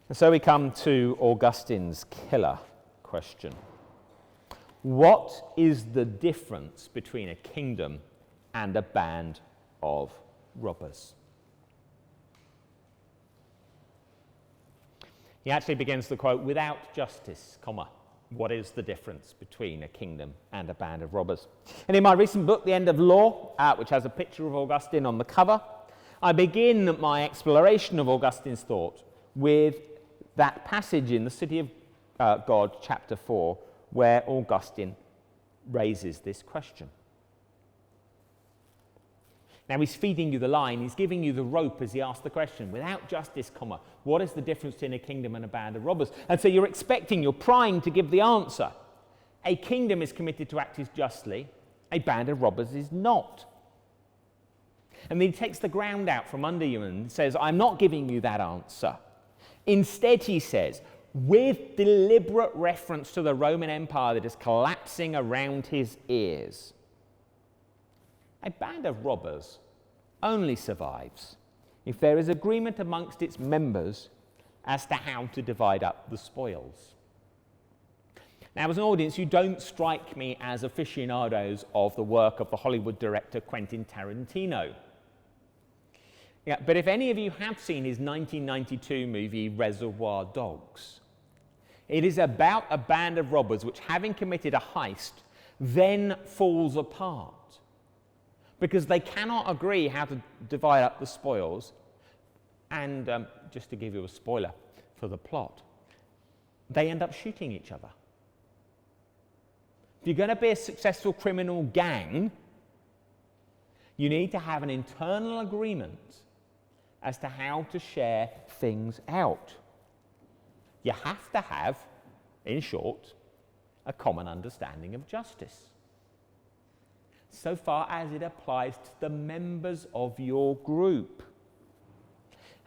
And so we come to Augustine's killer question. What is the difference between a kingdom and a band of robbers? He actually begins the quote, without justice, comma, what is the difference between a kingdom and a band of robbers? And in my recent book, The End of Law, which has a picture of Augustine on the cover, I begin my exploration of Augustine's thought with that passage in the City of God, chapter 4, where Augustine raises this question. Now he's feeding you the line, he's giving you the rope as he asks the question, without justice, comma, what is the difference between a kingdom and a band of robbers? And so you're prying to give the answer. A kingdom is committed to act justly, a band of robbers is not. And then he takes the ground out from under you and says, I'm not giving you that answer. Instead, he says, with deliberate reference to the Roman Empire that is collapsing around his ears, a band of robbers only survives if there is agreement amongst its members as to how to divide up the spoils. Now, as an audience, you don't strike me as aficionados of the work of the Hollywood director Quentin Tarantino. Yeah, but if any of you have seen his 1992 movie Reservoir Dogs, it is about a band of robbers which, having committed a heist, then falls apart because they cannot agree how to divide up the spoils. And just to give you a spoiler for the plot, they end up shooting each other. If you're going to be a successful criminal gang, you need to have an internal agreement as to how to share things out. You have to have, in short, a common understanding of justice, so far as it applies to the members of your group.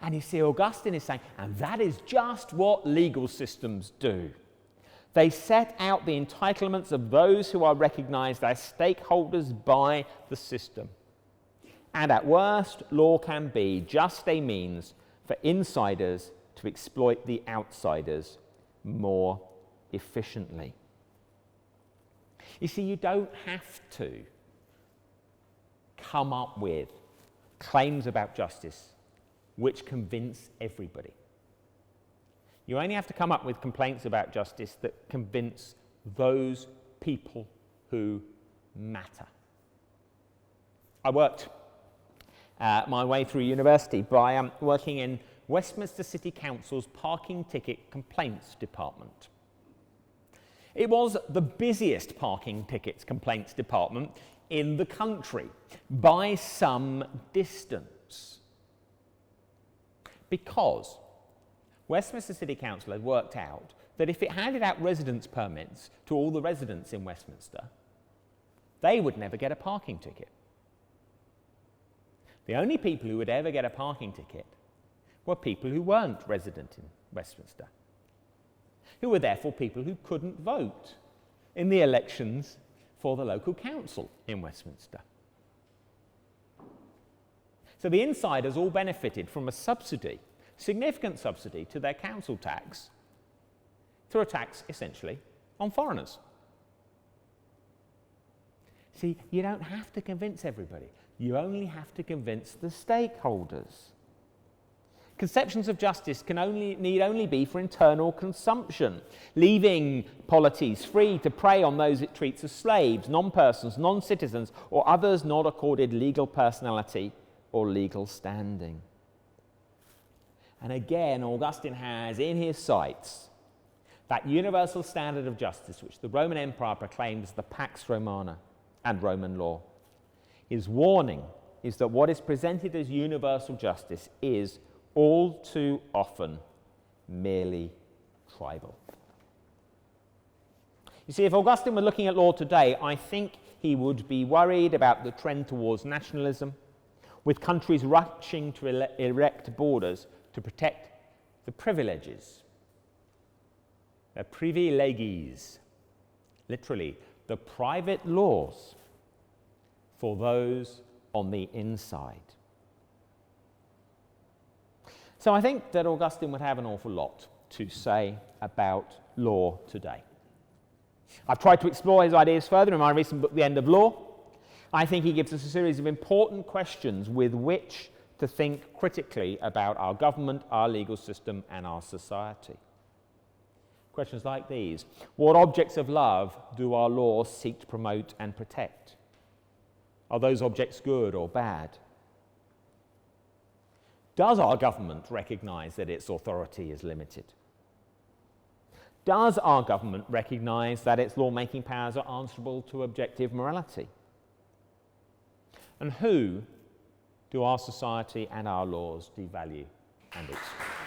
And you see, Augustine is saying, and that is just what legal systems do. They set out the entitlements of those who are recognized as stakeholders by the system. And at worst, law can be just a means for insiders to exploit the outsiders more efficiently. You see, you don't have to come up with claims about justice which convince everybody. You only have to come up with complaints about justice that convince those people who matter. I worked my way through university by working in Westminster City Council's parking ticket complaints department. It was the busiest parking tickets complaints department in the country by some distance, because Westminster City Council had worked out that if it handed out residence permits to all the residents in Westminster, they would never get a parking ticket. The only people who would ever get a parking ticket were people who weren't resident in Westminster, who were therefore people who couldn't vote in the elections for the local council in Westminster. So the insiders all benefited from a subsidy, significant subsidy to their council tax, through a tax essentially on foreigners. See, you don't have to convince everybody. You only have to convince the stakeholders. Conceptions of justice need only be for internal consumption, leaving polities free to prey on those it treats as slaves, non-persons, non-citizens, or others not accorded legal personality or legal standing. And again, Augustine has in his sights that universal standard of justice which the Roman Empire proclaimed as the Pax Romana and Roman law. His warning is that what is presented as universal justice is all too often merely tribal. You see, if Augustine were looking at law today, I think he would be worried about the trend towards nationalism, with countries rushing to erect borders to protect the privileges, the privileges, literally the private laws for those on the inside. So I think that Augustine would have an awful lot to say about law today. I've tried to explore his ideas further in my recent book, The End of Law. I think he gives us a series of important questions with which to think critically about our government, our legal system, and our society. Questions like these: what objects of love do our laws seek to promote and protect? Are those objects good or bad? Does our government recognise that its authority is limited? Does our government recognise that its lawmaking powers are answerable to objective morality? And who do our society and our laws devalue and exclude?